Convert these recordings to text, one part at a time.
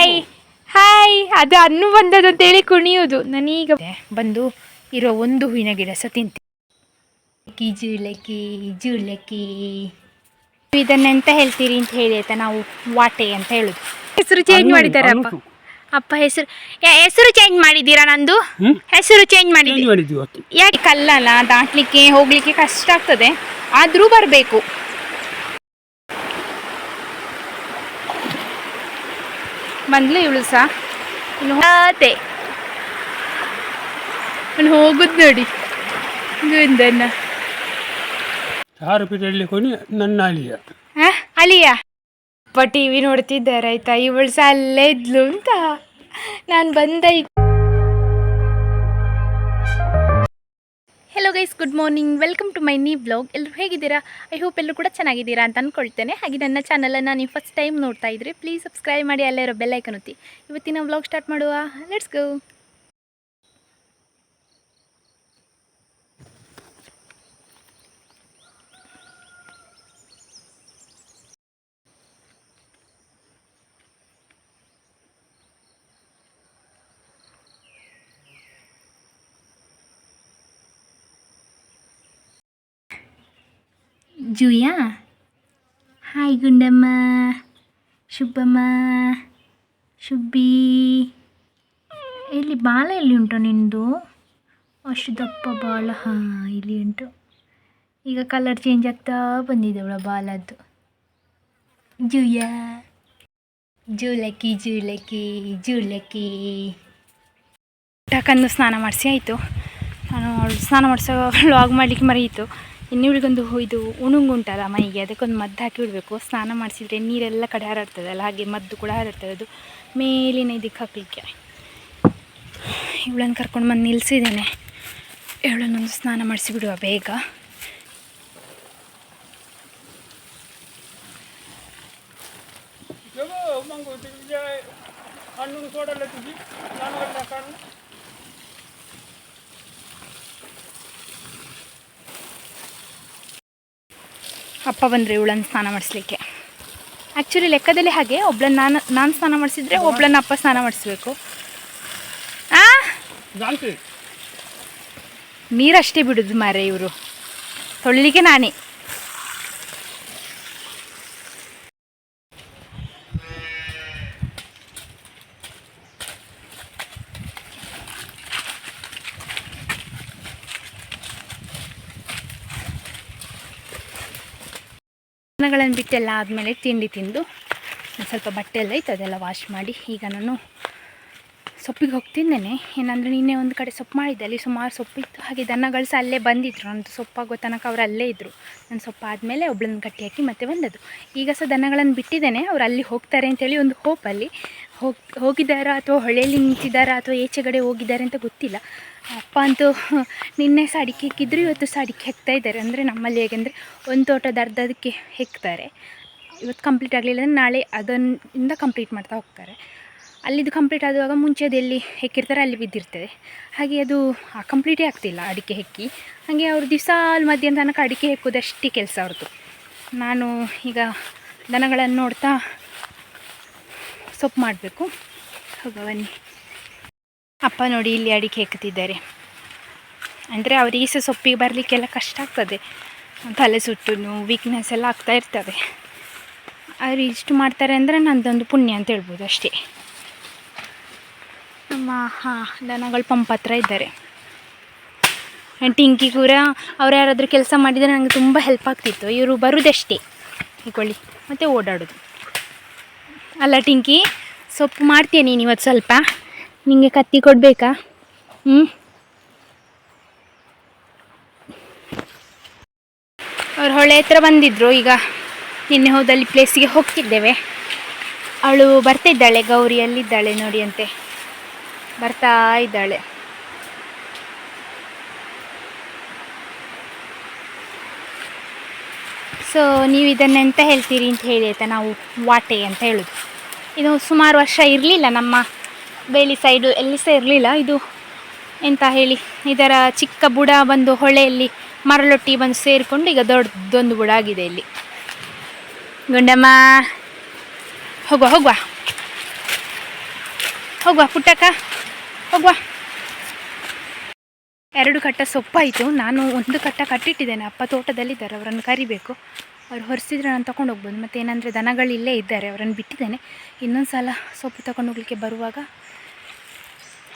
Hi hi. ಅದು ಅನ್ನು ಬಂದದ್ದು ಅಂತೇಳಿ ಕುಣಿಯೋದು. ನಾನೀಗ ಬಂದು ಇರೋ ಒಂದು ಹೂವಿನ ಗಿಡ ಸಹ ತಿಂತೀನಿ. ಜುಲಕಿ ಜುಲಕಿ ಇದನ್ನೆಂತ ಹೇಳ್ತೀರಿ ಅಂತ ಹೇಳಿ ಆಯ್ತಾ, ನಾವು ವಾಟೆ ಅಂತ ಹೇಳುದು. ಹೆಸರು ಚೇಂಜ್ ಮಾಡಿದ್ದಾರೆ ಅಪ್ಪ ಹೆಸರು ಚೇಂಜ್ ಮಾಡಿದ್ದೀರಾ? ನಂದು ಹೆಸರು ಚೇಂಜ್ ಮಾಡಿದ್ದೀವಿ. ಯಾಕೆ? ಕಲ್ಲಲ್ಲ, ದಾಟ್ಲಿಕ್ಕೆ ಹೋಗ್ಲಿಕ್ಕೆ ಕಷ್ಟ ಆಗ್ತದೆ, ಆದ್ರೂ ಬರಬೇಕು. ಬಂದ್ಲು ಇವಳು ಸಹ. ಹೋಗುದು ನೋಡಿ ಗುಂದನ್ನ. ನನ್ನ ಅಳಿಯ ಅಪ್ಪ ಟಿವಿ ನೋಡ್ತಿದ್ದಾರೆ ಆಯ್ತಾ. ಇವಳು ಸಹ ಅಲ್ಲೇ ಇದ್ಲು ಅಂತ ನಾನು ಬಂದಾಯ್ತು. Hello guys, good morning, welcome to my new vlog. ಎಲ್ಲರೂ ಹೇಗಿದ್ದೀರಾ? ಐ ಹೋಪ್ ಎಲ್ಲರೂ ಕೂಡ ಚೆನ್ನಾಗಿದ್ದೀರಾ ಅಂತ ಅಂದ್ಕೊಳ್ತೇನೆ. ಹಾಗೆ ನನ್ನ ಚಾನಲನ್ನು ನೀವು ಫಸ್ಟ್ ಟೈಮ್ ನೋಡ್ತಾ ಇದ್ರಿ, ಪ್ಲೀಸ್ ಸಬ್ಸ್ಕ್ರೈಬ್ ಮಾಡಿ, ಅಲ್ಲೇ ಇರೋ ಬೆಲ್ ಐಕನ್ ಒತ್ತಿ. ಇವತ್ತಿನ ವ್ಲಾಗ್ ಸ್ಟಾರ್ಟ್ ಮಾಡುವ. Let's go. ಜೂಯಾ, ಹಾಯ್ ಗುಂಡಮ್ಮ, ಶುಭಮ್ಮ, ಶುಬ್ಬಿ. ಇಲ್ಲಿ ಬಾಲ ಎಲ್ಲಿ ಉಂಟು ನಿಂದು? ಅಷ್ಟು ದಪ್ಪ ಬಾಲ. ಹಾಂ, ಇಲ್ಲಿ ಉಂಟು. ಈಗ ಕಲರ್ ಚೇಂಜ್ ಆಗ್ತಾ ಬಂದಿದೆ ಅವಳ ಬಾಲದ್ದು. ಜೂಯಾ, ಜೂಲಕಿ ಜೂಲಕಿ ಜೂಲಕಿ. ಟಕನ್ನು ಸ್ನಾನ ಮಾಡಿಸಿ ಆಯಿತು. ನಾನು ಸ್ನಾನ ಮಾಡಿಸೋ ವ್ಲಾಗ್ ಮಾಡಲಿಕ್ಕೆ ಮರೆಯಿತು. ಇನ್ನಿವಳಿಗೊಂದು ಇದು ಉಣುಂಗುಂಟಲ್ಲ ಮೈಗೆ, ಅದಕ್ಕೊಂದು ಮದ್ದು ಹಾಕಿ ಬಿಡಬೇಕು. ಸ್ನಾನ ಮಾಡಿಸಿದ್ರೆ ನೀರೆಲ್ಲ ಕಡೆ ಹರಡ್ತದಲ್ಲ, ಹಾಗೆ ಮದ್ದು ಕೂಡ ಹರಡ್ತದೆ. ಅದು ಮೇಲಿನ ಇದಕ್ಕೆ ಹಾಕಲಿಕ್ಕೆ ಇವಳನ್ನು ಕರ್ಕೊಂಡು ಬಂದು ನಿಲ್ಲಿಸಿದ್ದೇನೆ. ಇವಳನ್ನೊಂದು ಸ್ನಾನ ಮಾಡಿಸಿ ಬಿಡುವ ಬೇಗ. ಅಪ್ಪ ಬಂದರೆ ಇವಳನ್ನು ಸ್ನಾನ ಮಾಡಿಸ್ಲಿಕ್ಕೆ. ಆ್ಯಕ್ಚುಲಿ ಲೆಕ್ಕದಲ್ಲಿ ಹಾಗೆ, ಒಬ್ಳನ್ನ ನಾನು ಸ್ನಾನ ಮಾಡಿಸಿದ್ರೆ ಒಬ್ಳನ್ನ ಅಪ್ಪ ಸ್ನಾನ ಮಾಡಿಸ್ಬೇಕು. ನೀರಷ್ಟೇ ಬಿಡೋದು ಮಾರೆ ಇವರು, ತೊಳಿಲಿಕ್ಕೆ ನಾನೇ. ದನಗಳನ್ನು ಬಿಟ್ಟೆಲ್ಲ ಆದಮೇಲೆ ತಿಂಡಿ ತಿಂದು ಸ್ವಲ್ಪ ಬಟ್ಟೆ ಎಲ್ಲ ಇತ್ತು, ಅದೆಲ್ಲ ವಾಶ್ ಮಾಡಿ ಈಗ ನಾನು ಸೊಪ್ಪಿಗೆ ಹೋಗ್ತಿದ್ದೇನೆ. ಏನಂದರೆ ನಿನ್ನೆ ಒಂದು ಕಡೆ ಸೊಪ್ಪು ಮಾಡಿದ್ದೆ, ಅಲ್ಲಿ ಸುಮಾರು ಸೊಪ್ಪಿತ್ತು. ಹಾಗೆ ದನಗಳು ಸಹ ಅಲ್ಲೇ ಬಂದಿದ್ರು. ನಂದು ಸೊಪ್ಪಾಗೋ ತನಕ ಅವ್ರು ಅಲ್ಲೇ ಇದ್ದರು. ನಾನು ಸೊಪ್ಪು ಆದಮೇಲೆ ಒಬ್ಳನ್ನ ಕಟ್ಟಿ ಹಾಕಿ ಮತ್ತೆ ಬಂದದ್ದು. ಈಗ ಸಹ ದನಗಳನ್ನು ಬಿಟ್ಟಿದ್ದೇನೆ, ಅವ್ರು ಅಲ್ಲಿ ಹೋಗ್ತಾರೆ ಅಂತೇಳಿ ಒಂದು ಹೋಪಲ್ಲಿ. ಹೋಗಿದ್ದಾರಾ ಅಥವಾ ಹೊಳೆಯಲ್ಲಿ ನಿಂತಿದ್ದಾರಾ ಅಥವಾ ಈಚೆಗಡೆ ಹೋಗಿದ್ದಾರೆ ಅಂತ ಗೊತ್ತಿಲ್ಲ. ಅಪ್ಪ ಅಂತೂ ನಿನ್ನೆ ಸಹ ಅಡಿಕೆ ಹೆಕ್ಕಿದ್ರು, ಇವತ್ತು ಸಹ ಅಡಿಕೆ ಹೆಕ್ತಾ ಇದ್ದಾರೆ. ಅಂದರೆ ನಮ್ಮಲ್ಲಿ ಹೇಗೆಂದರೆ ಒಂದು ತೋಟದ ಅರ್ಧದಕ್ಕೆ ಹೆಕ್ತಾರೆ. ಇವತ್ತು ಕಂಪ್ಲೀಟ್ ಆಗಲಿಲ್ಲ ಅಂದರೆ ನಾಳೆ ಅದರಿಂದ ಕಂಪ್ಲೀಟ್ ಮಾಡ್ತಾ ಹೋಗ್ತಾರೆ. ಅಲ್ಲಿದು ಕಂಪ್ಲೀಟ್ ಆಗುವಾಗ ಮುಂಚೆದು ಎಲ್ಲಿ ಹೆಕ್ಕಿರ್ತಾರೆ ಅಲ್ಲಿ ಬಿದ್ದಿರ್ತದೆ. ಹಾಗೆ ಅದು ಕಂಪ್ಲೀಟೇ ಆಗ್ತಿಲ್ಲ ಅಡಿಕೆ ಹೆಕ್ಕಿ. ಹಾಗೆ ಅವರು ದಿವಸ ಮಧ್ಯಾಹ್ನ ತನಕ ಅಡಿಕೆ ಹೆಕ್ಕೋದಷ್ಟೇ ಕೆಲಸ ಅವ್ರದ್ದು. ನಾನು ಈಗ ದನಗಳನ್ನು ನೋಡ್ತಾ ಸೊಪ್ಪು ಮಾಡಬೇಕು. ಹೋಗ ಬನ್ನಿ. ಅಪ್ಪ ನೋಡಿ ಇಲ್ಲಿ ಅಡಿಕೆ ಹೆಕ್ತಿದ್ದಾರೆ. ಅಂದರೆ ಅವರಿಗೆ ಸಹ ಸೊಪ್ಪಿಗೆ ಬರಲಿಕ್ಕೆಲ್ಲ ಕಷ್ಟ ಆಗ್ತದೆ, ತಲೆ ಸುತ್ತು ವೀಕ್ನೆಸ್ ಎಲ್ಲ ಆಗ್ತಾ ಇರ್ತವೆ. ಅವರು ಇಷ್ಟು ಮಾಡ್ತಾರೆ ಅಂದರೆ ನಂದೊಂದು ಪುಣ್ಯ ಅಂತ ಹೇಳ್ಬೋದು ಅಷ್ಟೇ. ನಮ್ಮ ದನಗಳು ಪಂಪ್ ಹತ್ರ ಇದ್ದಾರೆ. ಟಿಂಕಿ ಕೂಡ ಅವ್ರು ಯಾರಾದರೂ ಕೆಲಸ ಮಾಡಿದರೆ ನನಗೆ ತುಂಬ ಹೆಲ್ಪ್ ಆಗ್ತಿತ್ತು. ಇವರು ಬರುವುದಷ್ಟೇ ಹೀಗೊಳ್ಳಿ ಮತ್ತು ಓಡಾಡೋದು. ಅಲ್ಲ ಟಿಂಕಿ, ಸೊಪ್ಪು ಮಾಡ್ತೀಯ ನೀನು ಇವತ್ತು? ಸ್ವಲ್ಪ ನಿಮಗೆ ಕತ್ತಿ ಕೊಡಬೇಕಾ? ಅವ್ರು ಹೊಳೆ ಹತ್ರ ಬಂದಿದ್ದರು. ಈಗ ನಿನ್ನೆ ಹೋದಲ್ಲಿ ಪ್ಲೇಸಿಗೆ ಹೋಗ್ತಿದ್ದೇವೆ. ಅವಳು ಬರ್ತಿದ್ದಾಳೆ, ಗೌರಿಯಲ್ಲಿದ್ದಾಳೆ ನೋಡಿ ಅಂತೆ, ಬರ್ತಾ ಇದ್ದಾಳೆ. ಸೊ ನೀವು ಇದನ್ನೆಂತ ಹೇಳ್ತೀರಿ ಅಂತ ಹೇಳಿ ಆಯಿತಾ, ನಾವು ವಾಟೆ ಅಂತ ಹೇಳೋದು. ಇದು ಸುಮಾರು ವರ್ಷ ಇರಲಿಲ್ಲ ನಮ್ಮ ಬೇಲಿ ಸೈಡು, ಎಲ್ಲಿ ಸಹ ಇರಲಿಲ್ಲ. ಇದು ಎಂತ ಹೇಳಿ, ಇದರ ಚಿಕ್ಕ ಬುಡ ಬಂದು ಹೊಳೆಯಲ್ಲಿ ಮರಳೊಟ್ಟಿ ಬಂದು ಸೇರಿಕೊಂಡು ಈಗ ದೊಡ್ಡದೊಂದು ಬುಡ ಆಗಿದೆ ಇಲ್ಲಿ. ಗುಂಡಮ್ಮ ಹೋಗುವ ಹೋಗುವ. ಹೋಗುವ ಪುಟ್ಟಕ್ಕ, ಹೋಗುವ. 2 ಕಟ್ಟ ಸೊಪ್ಪಾಯಿತು. ನಾನು 1 ಕಟ್ಟ ಕಟ್ಟಿಟ್ಟಿದ್ದೇನೆ. ಅಪ್ಪ ತೋಟದಲ್ಲಿದ್ದಾರೆ, ಅವರನ್ನು ಕರಿಬೇಕು. ಅವ್ರು ಹೊರಿಸಿದ್ರೆ ನಾನು ತೊಗೊಂಡು ಹೋಗ್ಬೋದು. ಮತ್ತು ಏನಂದರೆ ದನಗಳು ಇಲ್ಲೇ ಇದ್ದಾರೆ, ಅವರನ್ನು ಬಿಟ್ಟಿದ್ದೇನೆ. ಇನ್ನೊಂದು ಸಲ ಸೊಪ್ಪು ತಗೊಂಡು ಹೋಗಲಿಕ್ಕೆ ಬರುವಾಗ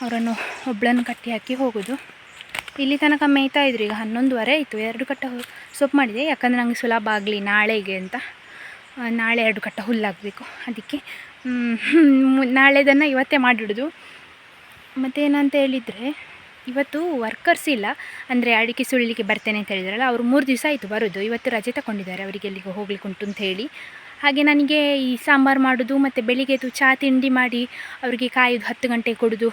ಅವರನ್ನು ಒಬ್ಬಳನ್ನು ಕಟ್ಟಿ ಹಾಕಿ ಹೋಗೋದು. ಇಲ್ಲಿ ತನಕ ಮೇಯ್ತಾ ಇದ್ರು. ಈಗ 11:30 ಆಯಿತು. 2 ಕಟ್ಟ ಸೊಪ್ಪು ಮಾಡಿದೆ, ಯಾಕಂದರೆ ನನಗೆ ಸುಲಭ ಆಗಲಿ ನಾಳೆಗೆ ಅಂತ. ನಾಳೆ 2 ಕಟ್ಟ ಹುಲ್ಲಾಗಬೇಕು, ಅದಕ್ಕೆ ನಾಳೆದನ್ನು ಇವತ್ತೇ ಮಾಡಿಡೋದು. ಮತ್ತೇನಂತ ಹೇಳಿದರೆ, ಇವತ್ತು ವರ್ಕರ್ಸ್ ಇಲ್ಲ, ಅಂದರೆ ಅಡಿಕೆ ಸುಳಿಲಿಕ್ಕೆ ಬರ್ತೇನೆ ಅಂತ ಹೇಳಿದ್ರಲ್ಲ, ಅವರು 3 ದಿವಸ ಆಯಿತು ಬರೋದು. ಇವತ್ತು ರಜೆ ತಗೊಂಡಿದ್ದಾರೆ, ಅವರಿಗೆ ಎಲ್ಲಿಗೆ ಹೋಗ್ಲಿಕ್ಕೆ ಉಂಟು ಅಂತ ಹೇಳಿ. ಹಾಗೆ ನನಗೆ ಈ ಸಾಂಬಾರು ಮಾಡೋದು ಮತ್ತು ಬೆಳಿಗ್ಗೆದು ಚಹಾ ತಿಂಡಿ ಮಾಡಿ ಅವರಿಗೆ ಕಾಯೋದು 10 ಗಂಟೆಗೆ ಕೊಡೋದು,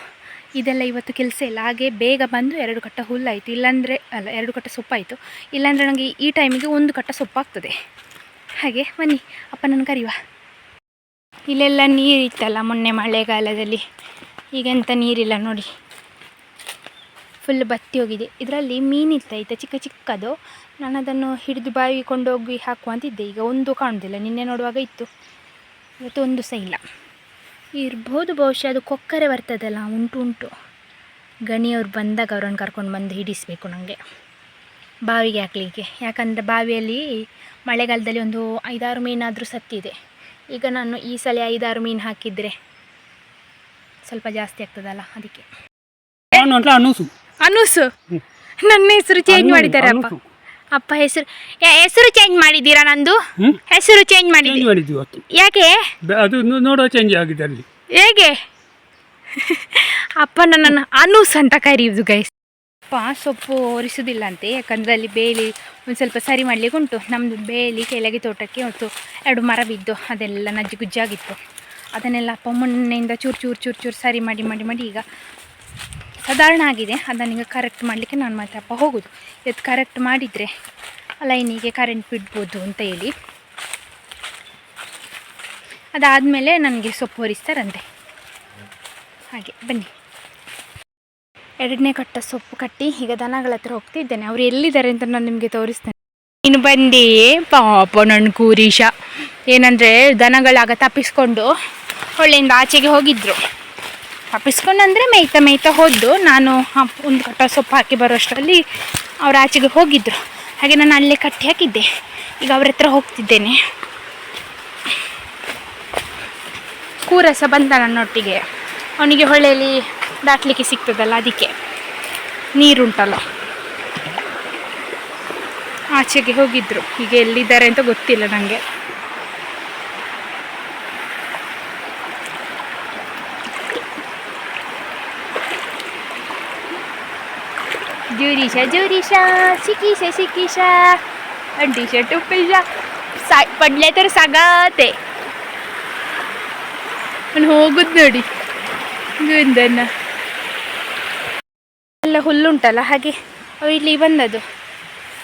ಇದೆಲ್ಲ ಇವತ್ತು ಕೆಲಸ ಇಲ್ಲ. ಹಾಗೆ ಬೇಗ ಬಂದು 2 ಕಟ್ಟ ಹುಲ್ಲಾಯಿತು, ಇಲ್ಲಾಂದರೆ 2 ಕಟ್ಟ ಸೊಪ್ಪಾಯಿತು. ಇಲ್ಲಾಂದರೆ ನನಗೆ ಈ ಟೈಮಿಗೆ 1 ಕಟ್ಟ ಸೊಪ್ಪಾಗ್ತದೆ. ಹಾಗೆ ಬನ್ನಿ, ಅಪ್ಪನನ್ನು ಕರೆಯುವ. ಇಲ್ಲೆಲ್ಲ ನೀರಿತ್ತಲ್ಲ ಮೊನ್ನೆ ಮಳೆಗಾಲದಲ್ಲಿ, ಈಗೆಂತ ನೀರಿಲ್ಲ ನೋಡಿ, ಫುಲ್ ಬತ್ತಿ ಹೋಗಿದೆ. ಇದರಲ್ಲಿ ಮೀನಿರ್ತಾಯಿತ್ತು ಚಿಕ್ಕ ಚಿಕ್ಕದು. ನಾನು ಅದನ್ನು ಹಿಡಿದು ಬಾವಿಗೆ ಕೊಂಡೋಗಿ ಹಾಕುವಂತಿದ್ದೆ. ಈಗ ಒಂದು ಕಾಣುವುದಿಲ್ಲ, ನಿನ್ನೆ ನೋಡುವಾಗ ಇತ್ತು, ಇವತ್ತು ಒಂದು ಸಹ ಇಲ್ಲ. ಇರ್ಬೋದು ಬಹುಶಃ, ಅದು ಕೊಕ್ಕರೆ ಬರ್ತದಲ್ಲ, ಉಂಟು. ಗಣಿಯವ್ರು ಬಂದಾಗ ಅವರನ್ನು ಕರ್ಕೊಂಡು ಬಂದು ಹಿಡಿಸಬೇಕು ನನಗೆ ಬಾವಿಗೆ ಹಾಕಲಿಕ್ಕೆ. ಯಾಕಂದರೆ ಬಾವಿಯಲ್ಲಿ ಮಳೆಗಾಲದಲ್ಲಿ ಒಂದು 5-6 ಮೀನಾದರೂ ಸತ್ತಿದೆ. ಈಗ ನಾನು ಈ ಸಲ 5-6 ಮೀನು ಹಾಕಿದರೆ ಸ್ವಲ್ಪ ಜಾಸ್ತಿ ಆಗ್ತದಲ್ಲ, ಅದಕ್ಕೆ. ಅನೂಸು, ನನ್ನ ಹೆಸರು ಚೇಂಜ್ ಮಾಡಿದ್ದಾರೆ ಅಪ್ಪ ಹೆಸರು ಚೇಂಜ್ ಮಾಡಿದ್ದೀರಾ? ನಂದು ಹೆಸರು ಚೇಂಜ್ ಮಾಡಿದ್ದೀವಿ. ಯಾಕೆ? ಅದು ನೋಡೋ ಚೇಂಜ್ ಆಗಿದೆ ಅಲ್ಲಿ. ಹೇಗೆ? ಅಪ್ಪ ನನ್ನನ್ನು ಅನೂಸ್ ಅಂತ ಕರೆಯುವುದು ಗೈಸ್. ಅಪ್ಪ ಸೊಪ್ಪು ಒರಿಸೋದಿಲ್ಲ ಅಂತೆ, ಯಾಕಂದರೆ ಅಲ್ಲಿ ಬೇಲಿ ಒಂದು ಸ್ವಲ್ಪ ಸರಿ ಮಾಡಲಿಕ್ಕೆ ಉಂಟು. ನಮ್ಮದು ಬೇಲಿ ಕೆಳಗೆ ತೋಟಕ್ಕೆ ಹೊತ್ತು 2 ಮರ ಬಿದ್ದು ಅದೆಲ್ಲ ನಜ್ಜಿ ಗುಜ್ಜಾಗಿತ್ತು. ಅದನ್ನೆಲ್ಲ ಅಪ್ಪ ಮೊನ್ನೆಯಿಂದ ಚೂರು ಸರಿ ಮಾಡಿ ಈಗ ಸಾಧಾರಣ ಆಗಿದೆ. ಅದನ್ನೀಗ ಕರೆಕ್ಟ್ ಮಾಡಲಿಕ್ಕೆ ನಾನು ಮತ್ತೆ ಅಪ್ಪ ಹೋಗೋದು. ಇವತ್ತು ಕರೆಕ್ಟ್ ಮಾಡಿದರೆ ಲೈನಿಗೆ ಕರೆಂಟ್ ಬಿಡ್ಬೋದು ಅಂತ ಹೇಳಿ. ಅದಾದಮೇಲೆ ನನಗೆ ಸೊಪ್ಪು ಹೊರಿಸ್ತಾರಂತೆ. ಹಾಗೆ ಬನ್ನಿ, 2ನೇ ಕಟ್ಟ ಸೊಪ್ಪು ಕಟ್ಟಿ ಈಗ ದನಗಳ ಹತ್ರ ಹೋಗ್ತಿದ್ದೇನೆ. ಅವರು ಎಲ್ಲಿದ್ದಾರೆ ಅಂತ ನಾನು ನಿಮಗೆ ತೋರಿಸ್ತೇನೆ. ನೀನು ಬಂದಿ ಪಾಪ ನನ್ನ ಕೂರೀಶ. ಏನಂದರೆ ದನಗಳಾಗ ತಪ್ಪಿಸ್ಕೊಂಡು ಹೊಳ್ಳೆಯಿಂದ ಆಚೆಗೆ ಹೋಗಿದ್ರು. ತಪ್ಪಿಸ್ಕೊಂಡಂದರೆ ಮೇಯ್ತಾ ಹೋದ್ದು. ನಾನು 1 ಕಟ್ಟ ಸೊಪ್ಪು ಹಾಕಿ ಬರೋಷ್ಟರಲ್ಲಿ ಅವ್ರು ಆಚೆಗೆ ಹೋಗಿದ್ದರು. ಹಾಗೆ ನಾನು ಅಲ್ಲೇ ಕಟ್ಟಿ ಹಾಕಿದ್ದೆ. ಈಗ ಅವ್ರ ಹತ್ರ ಹೋಗ್ತಿದ್ದೇನೆ. ಕೂರಸ ಬಂದ ನನ್ನೊಟ್ಟಿಗೆ, ಅವನಿಗೆ ಹೊಳೆಯಲ್ಲಿ ದಾಟಲಿಕ್ಕೆ ಸಿಗ್ತದಲ್ಲ, ಅದಕ್ಕೆ ನೀರುಂಟಲ್ಲ, ಆಚೆಗೆ ಹೋಗಿದ್ದರು. ಈಗ ಎಲ್ಲಿದ್ದಾರೆ ಅಂತ ಗೊತ್ತಿಲ್ಲ ನನಗೆ. जुरीशा शिकीशा अंटीशा टुप्पीशा पडले तर सागाते ಹೋಗುದು ನೋಡಿ. ಗುಂದನ್ನ ಎಲ್ಲ ಹುಲ್ಲುಂಟಲ್ಲ, ಹಾಗೆ ಅವಳು ಇಲ್ಲಿ ಬಂದದ್ದು.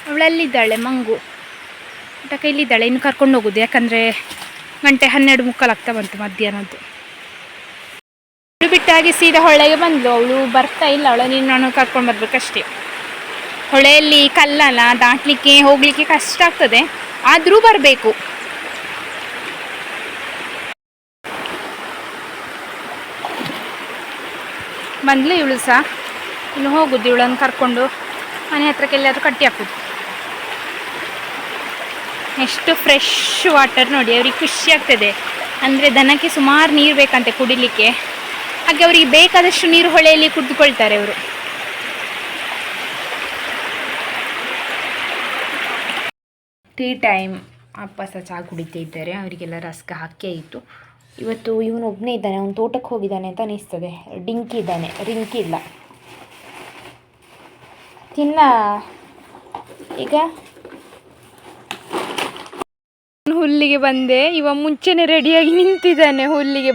ಅವಳಲ್ಲಿದ್ದಾಳೆ, ಮಂಗು ಊಟಕ್ಕೆ ಇಲ್ಲಿದ್ದಾಳೆ. ಇನ್ನು ಕರ್ಕೊಂಡು ಹೋಗೋದು, ಯಾಕಂದರೆ ಗಂಟೆ 12:45 ಆಗ್ತಾ ಬಂತು ಮಧ್ಯಾಹ್ನದ್ದು. ಬಿಟ್ಟಾಗಿ ಸೀದಾ ಹೊಳೆಗೆ ಬಂದ್ಲು. ಅವಳು ಬರ್ತಾ ಇಲ್ಲ, ನೀನು ನಾನು ಕರ್ಕೊಂಡು ಬರ್ಬೇಕಷ್ಟೇ. ಹೊಳೆಯಲ್ಲಿ ಕಲ್ಲಲ್ಲ, ದಾಟಲಿಕ್ಕೆ ಹೋಗಲಿಕ್ಕೆ ಕಷ್ಟ ಆಗ್ತದೆ, ಆದರೂ ಬರಬೇಕು. ಬಂದ್ಲು ಇವಳು ಸಹ. ಇನ್ನು ಹೋಗುದು, ಇವಳನ್ನು ಕರ್ಕೊಂಡು ಮನೆ ಹತ್ರಕ್ಕೆ ಎಲ್ಲಾದರೂ ಕಟ್ಟಿ ಹಾಕೋದು. ಎಷ್ಟು ಫ್ರೆಶ್ ವಾಟರ್ ನೋಡಿ, ಅವ್ರಿಗೆ ಖುಷಿ ಆಗ್ತದೆ. ಅಂದರೆ ದನಕ್ಕೆ ಸುಮಾರು ನೀರು ಬೇಕಂತೆ ಕುಡಿಲಿಕ್ಕೆ, ಹಾಗೆ ಅವರಿಗೆ ಬೇಕಾದಷ್ಟು ನೀರು ಹೊಳೆಯಲ್ಲಿ ಕುಡಿದುಕೊಳ್ತಾರೆ ಅವರು. Tea time. ಅಪ್ಪ ಸಹ ಚಹಾ ಕುಡಿತಾ ಇದ್ದಾರೆ. ಅವರಿಗೆಲ್ಲ ರಸ್ಕ ಹಾಕಿ ಆಯಿತು. ಇವತ್ತು ಇವನು ಒಬ್ಬನೇ ಇದ್ದಾನೆ, ಅವನು ತೋಟಕ್ಕೆ ಹೋಗಿದ್ದಾನೆ ಅಂತ ಅನಿಸ್ತದೆ. ಡಿಂಕಿ ಇದ್ದಾನೆ, ರಿಂಕಿ ಇಲ್ಲ. ತಿನ್ನ ಈಗ ಹುಲ್ಲಿಗೆ ಬಂದೆ. ಇವ ಮುಂಚೆನೇ ರೆಡಿಯಾಗಿ ನಿಂತಿದ್ದಾನೆ ಹುಲ್ಲಿಗೆ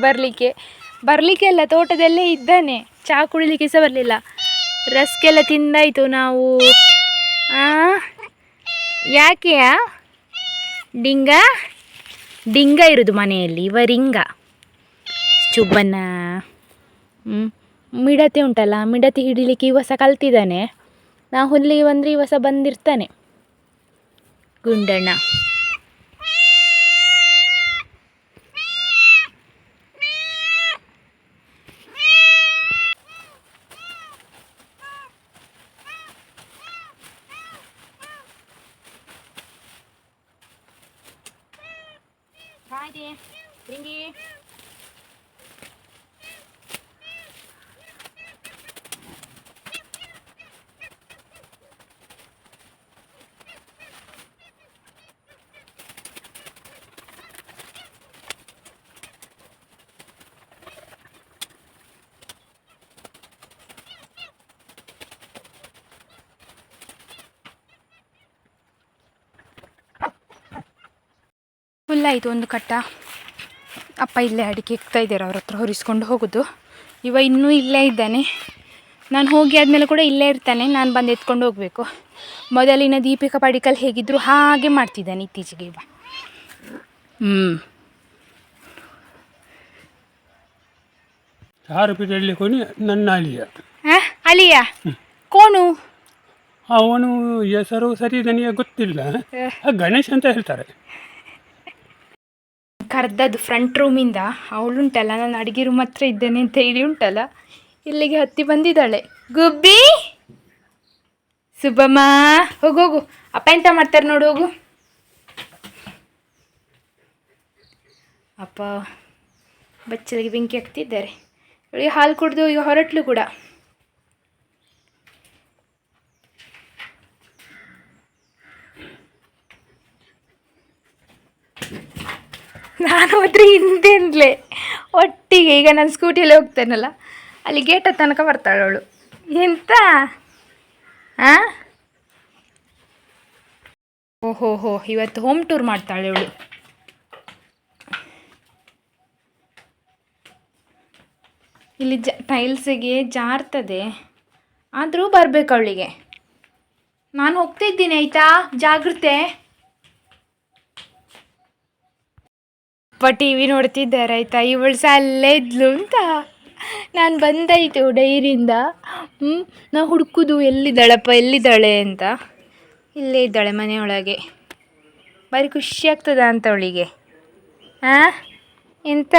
ಬರಲಿಕ್ಕೆ ಎಲ್ಲ ತೋಟದಲ್ಲೇ ಇದ್ದಾನೆ. ಚಹಾ ಕುಡಿಲಿಕ್ಕೆ ಸಹ ಬರಲಿಲ್ಲ. ರಸ್ಕೆಲ್ಲ ತಿಂದಾಯಿತು ನಾವು. ಯಾಕೆಯ ಡಿಂಗ ಇರೋದು ಮನೆಯಲ್ಲಿ, ಇವ ರಿಂಗ ಚುಬ್ಬನ್ನ. ಮಿಡತೆ ಉಂಟಲ್ಲ, ಮಿಡತೆ ಹಿಡಿಲಿಕ್ಕೆ ಇವ ಸಹ ಕಲ್ತಿದ್ದಾನೆ. ನಾ ಹುಲ್ಲಿಗೆ ಬಂದರೆ ಇವ ಸಹ ಬಂದಿರ್ತಾನೆ. ಗುಂಡಣ್ಣ ಆಯ್ತು ರಿಂಗಿ ಫುಲ್ಲಾಯಿತು ಒಂದು ಕಟ್ಟ. ಅಪ್ಪ ಇಲ್ಲೇ ಅಡಿಕೆ ಇಕ್ತಾ ಇದ್ದಾರೆ, ಅವ್ರ ಹತ್ರ ಹೊರಿಸ್ಕೊಂಡು ಹೋಗೋದು. ಇವ ಇನ್ನೂ ಇಲ್ಲೇ ಇದ್ದಾನೆ. ನಾನು ಹೋಗಿ ಆದಮೇಲೆ ಕೂಡ ಇಲ್ಲೇ ಇರ್ತಾನೆ. ನಾನು ಬಂದು ಎತ್ಕೊಂಡು ಹೋಗಬೇಕು. ಮೊದಲಿನ ದೀಪಿಕಾ ಪಡಿಕಲ್ ಹೇಗಿದ್ದರು ಹಾಗೆ ಮಾಡ್ತಿದ್ದಾನೆ ಇತ್ತೀಚೆಗೆ ಇವ. ಆರೋಪಿಯಲ್ಲಿ ಕೊನೆ ನನ್ನ ಅಳಿಯ. ಅಳಿಯ ಕೋಣು ಅವನು ಹೆಸರು ಸರಿ ನನಗೆ ಗೊತ್ತಿಲ್ಲ. ಗಣೇಶ್ ಅಂತ ಹೇಳ್ತಾರೆ. ಕರೆದದ್ದು ಫ್ರಂಟ್ ರೂಮಿಂದ. ಅವಳುಂಟಲ್ಲ, ನಾನು ಅಡುಗೆ ರೂಮ್ ಹತ್ರ ಇದ್ದೇನೆ ಅಂತ ಹೇಳಿ ಉಂಟಲ್ಲ, ಇಲ್ಲಿಗೆ ಹತ್ತಿ ಬಂದಿದ್ದಾಳೆ. ಗುಬ್ಬಿ ಸುಬ್ಬಮ್ಮ ಹೋಗು, ಅಪ್ಪ ಎಂತ ಮಾಡ್ತಾರೆ ನೋಡು, ಹೋಗು. ಅಪ್ಪ ಬಚ್ಚಲಿಗೆ ಬೆಂಕಿ ಹಾಕ್ತಿದ್ದಾರೆ. ಇವಳಿಗೆ ಹಾಲು ಕುಡಿದು ಈಗ ಹೊರಟ್ಲು ಕೂಡ. ನಾನು ಹೋದ್ರೆ ಹಿಂದೆಂದಲೇ ಒಟ್ಟಿಗೆ. ಈಗ ನಾನು ಸ್ಕೂಟಿಯಲ್ಲಿ ಹೋಗ್ತೇನಲ್ಲ, ಅಲ್ಲಿ ಗೇಟ ತನಕ ಬರ್ತಾಳೆ ಅವಳು. ಎಂತ ಓಹೋ ಇವತ್ತು ಹೋಮ್ ಟೂರ್ ಮಾಡ್ತಾಳೆ ಅವಳು. ಇಲ್ಲಿ ಟೈಲ್ಸಿಗೆ ಜಾರ್ತದೆ, ಆದರೂ ಬರಬೇಕು ಅವಳಿಗೆ. ನಾನು ಹೋಗ್ತಾ ಇದ್ದೀನಿ ಆಯಿತಾ, ಜಾಗ್ರತೆ. ಅಪ್ಪ ಟಿ ವಿ ನೋಡ್ತಿದ್ದಾರೆ ಆಯಿತಾ. ಇವಳು ಸಹ ಅಲ್ಲೇ ಇದ್ಲು ಅಂತ. ನಾನು ಬಂದಾಯಿತು ಡೈರಿಯಿಂದ. ನಾ ಹುಡುಕುದು ಎಲ್ಲಿದ್ದಾಳೆ ಅಂತ. ಇಲ್ಲೇ ಇದ್ದಾಳೆ ಮನೆಯೊಳಗೆ. ಭಾರಿ ಖುಷಿ ಆಗ್ತದ ಅಂತ ಅವಳಿಗೆ. ಎಂತ